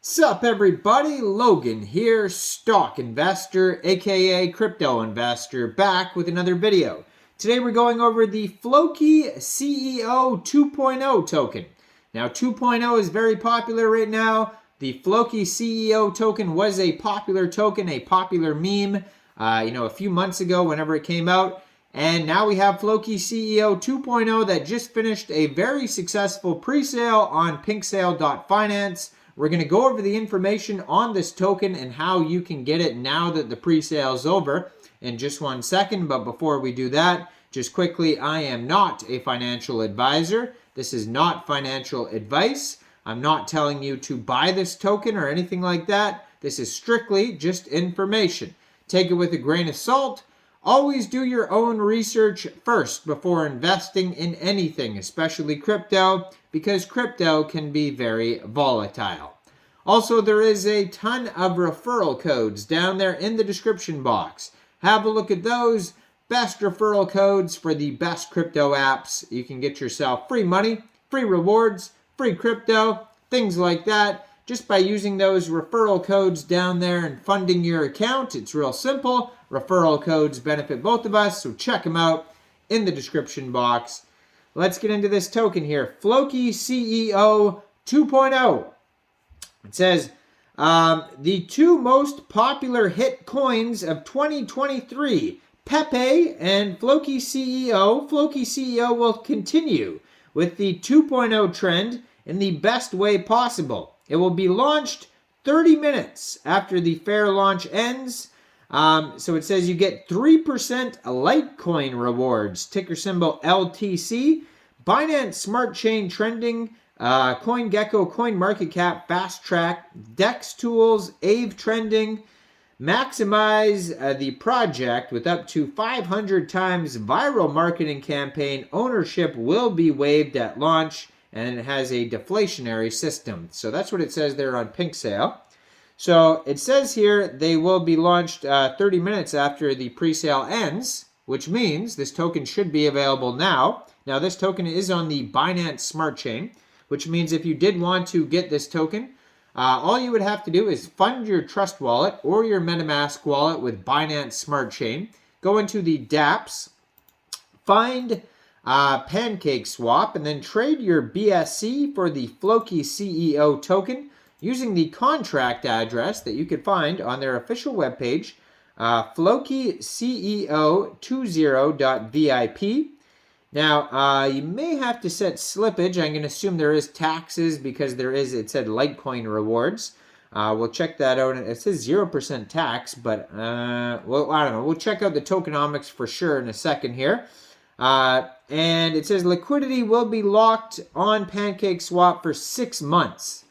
Sup everybody, Logan here, stock investor, aka crypto investor, back with another video. Today we're going over the FLOKICEO 2.0 token. Now 2.0 is very popular right now. The FLOKICEO token was a popular token, a popular meme, a few months ago whenever it came out. And now we have FLOKICEO 2.0 that just finished a very successful pre-sale on PinkSale.finance. We're going to go over the information on this token and how you can get it now that the pre-sale is over in just 1 second. But before we do that, just quickly, I am not a financial advisor. This is not financial advice. I'm not telling you to buy this token or anything like that. This is strictly just information. Take it with a grain of salt. Always do your own research first before investing in anything, especially crypto, because crypto can be very volatile. Also, there is a ton of referral codes down there in the description box. Have a look at those. Best referral codes for the best crypto apps. You can get yourself free money, free rewards, free crypto, things like that. Just by using those referral codes down there and funding your account. It's real simple. Referral codes benefit both of us, so check them out in the description box. Let's get into this token here. FLOKICEO 2.0. It says, the two most popular hit coins of 2023, Pepe and FLOKICEO. FLOKICEO will continue with the 2.0 trend in the best way possible. It will be launched 30 minutes after the fair launch ends. So it says you get 3% Litecoin rewards, ticker symbol LTC, Binance Smart Chain Trending, CoinGecko, CoinMarketCap, Fast Track, DEX Tools, Aave Trending. Maximize the project with up to 500 times viral marketing campaign. Ownership will be waived at launch, and it has a deflationary system. So that's what it says there on PinkSale. So it says here they will be launched 30 minutes after the pre-sale ends, which means this token should be available now. Now this token is on the Binance Smart Chain, which means if you did want to get this token, all you would have to do is fund your Trust wallet or your MetaMask wallet with Binance Smart Chain. Go into the dApps, find Pancake Swap, and then trade your BSC for the FLOKICEO token using the contract address that you could find on their official webpage, FLOKICEO2.0.VIP. Now, you may have to set slippage. I'm going to assume there is taxes because it said Litecoin rewards. We'll check that out. It says 0% tax, but, well, I don't know. We'll check out the tokenomics for sure in a second here. And it says liquidity will be locked on Pancake Swap for 6 months.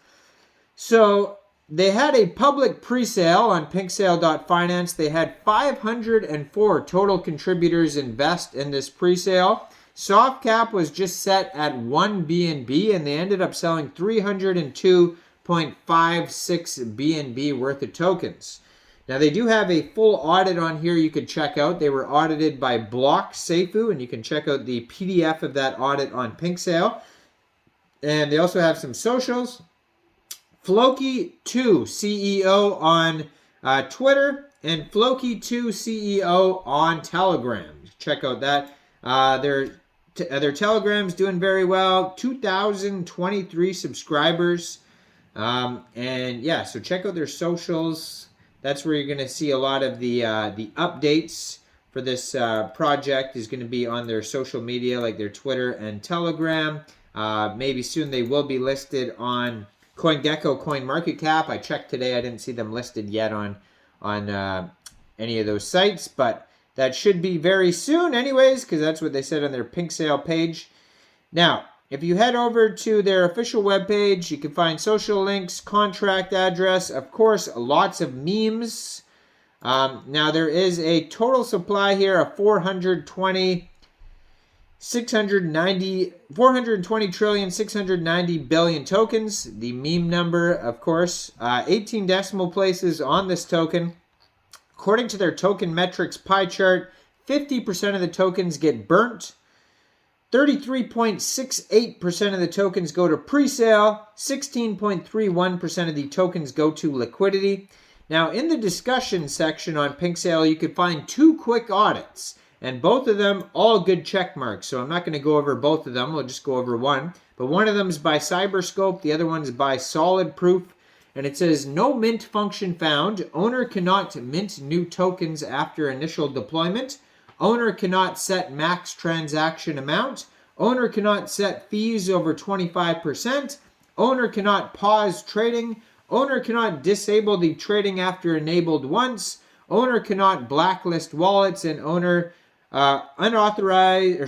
So they had a public pre-sale on PinkSale.finance. They had 504 total contributors invest in this pre-sale. Soft cap was just set at 1 BNB, and they ended up selling 302.56 BNB worth of tokens. Now, they do have a full audit on here you could check out. They were audited by BlockSeifu, and you can check out the PDF of that audit on PinkSale. And they also have some socials. Floki2CEO on Twitter and Floki2CEO on Telegram. Check out that. Their Telegram's doing very well. 2,023 subscribers. And yeah, so check out their socials. That's where you're going to see a lot of the updates for this project is going to be on their social media, like their Twitter and Telegram. Maybe soon they will be listed on CoinGecko, CoinMarketCap. I checked today. I didn't see them listed yet on any of those sites, but that should be very soon anyways, because that's what they said on their PinkSale page. Now, if you head over to their official webpage, you can find social links, contract address, of course, lots of memes. Now, there is a total supply here of 420 trillion, 690 billion tokens. The meme number, of course, 18 decimal places on this token. According to their token metrics pie chart, 50% of the tokens get burnt. 33.68% of the tokens go to pre-sale. 16.31% of the tokens go to liquidity. Now, in the discussion section on Pink Sale, you could find 2 quick audits, and both of them all good check marks. So I'm not going to go over both of them. We'll just go over one. But one of them is by Cyberscope. The other one is by Solid Proof. And it says, no mint function found. Owner cannot mint new tokens after initial deployment. Owner cannot set max transaction amount. Owner cannot set fees over 25%. Owner cannot pause trading. Owner cannot disable the trading after enabled once. Owner cannot blacklist wallets, and owner authorized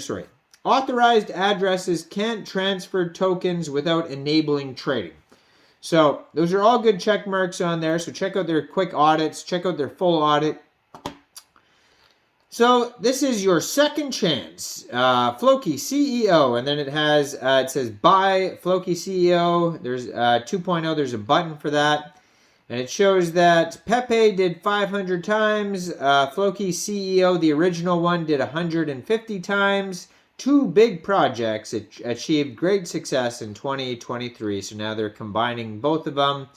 addresses can't transfer tokens without enabling trading. So those are all good check marks on there. So check out their quick audits. Check out their full audit. So this is your second chance. Flokiceo, and then it says buy Flokiceo. There's 2.0. There's a button for that, and it shows that Pepe did 500 times. Flokiceo, the original one, did 150 times. 2 big projects achieved great success in 2023. So now they're combining both of them,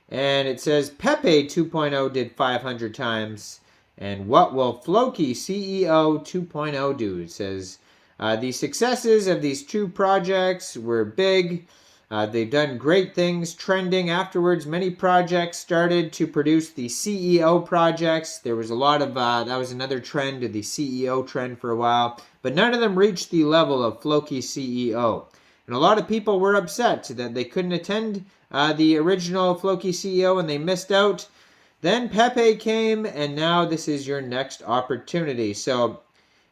and it says Pepe 2.0 did 500 times. And what will Flokiceo 2.0 do? It says, the successes of these 2 projects were big. They've done great things, trending. Afterwards, many projects started to produce the CEO projects. There was a lot of, that was another trend, the CEO trend for a while. But none of them reached the level of Flokiceo. And a lot of people were upset that they couldn't attend the original Flokiceo and they missed out. Then Pepe came, and now this is your next opportunity. So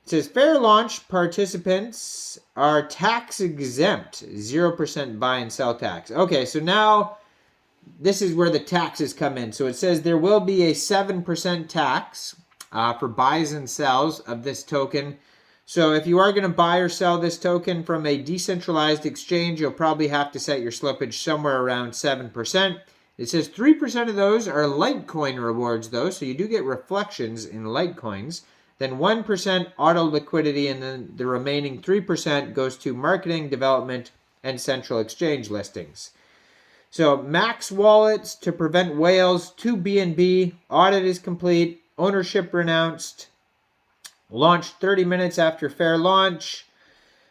it says fair launch participants are tax exempt, 0% buy and sell tax. Okay, so now this is where the taxes come in. So it says there will be a 7% tax for buys and sells of this token. So if you are going to buy or sell this token from a decentralized exchange, you'll probably have to set your slippage somewhere around 7%. It says 3% of those are Litecoin rewards, though, so you do get reflections in Litecoins. Then 1% auto liquidity, and then the remaining 3% goes to marketing, development, and central exchange listings. So max wallets to prevent whales, 2 BNB, audit is complete, ownership renounced, launched 30 minutes after fair launch.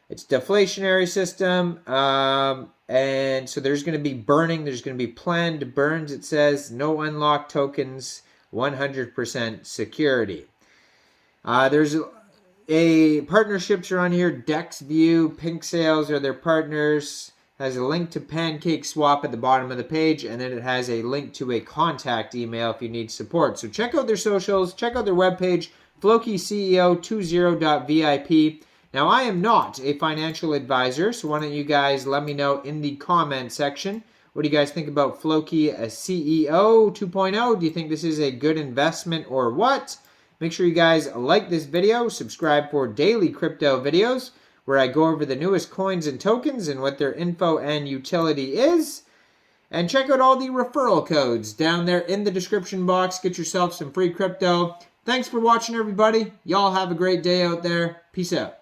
It's deflationary system, and so there's going to be burning. There's going to be planned burns, it says. No unlocked tokens, 100% security. There's partnerships are on here. DexView, Pink Sales are their partners. Has a link to PancakeSwap at the bottom of the page, and then it has a link to a contact email if you need support. So check out their socials. Check out their webpage, FLOKICEO2.0.VIP. Now, I am not a financial advisor, so why don't you guys let me know in the comment section. What do you guys think about Flokiceo 2.0? Do you think this is a good investment or what? Make sure you guys like this video, subscribe for daily crypto videos where I go over the newest coins and tokens and what their info and utility is. And check out all the referral codes down there in the description box. Get yourself some free crypto. Thanks for watching, everybody. Y'all have a great day out there. Peace out.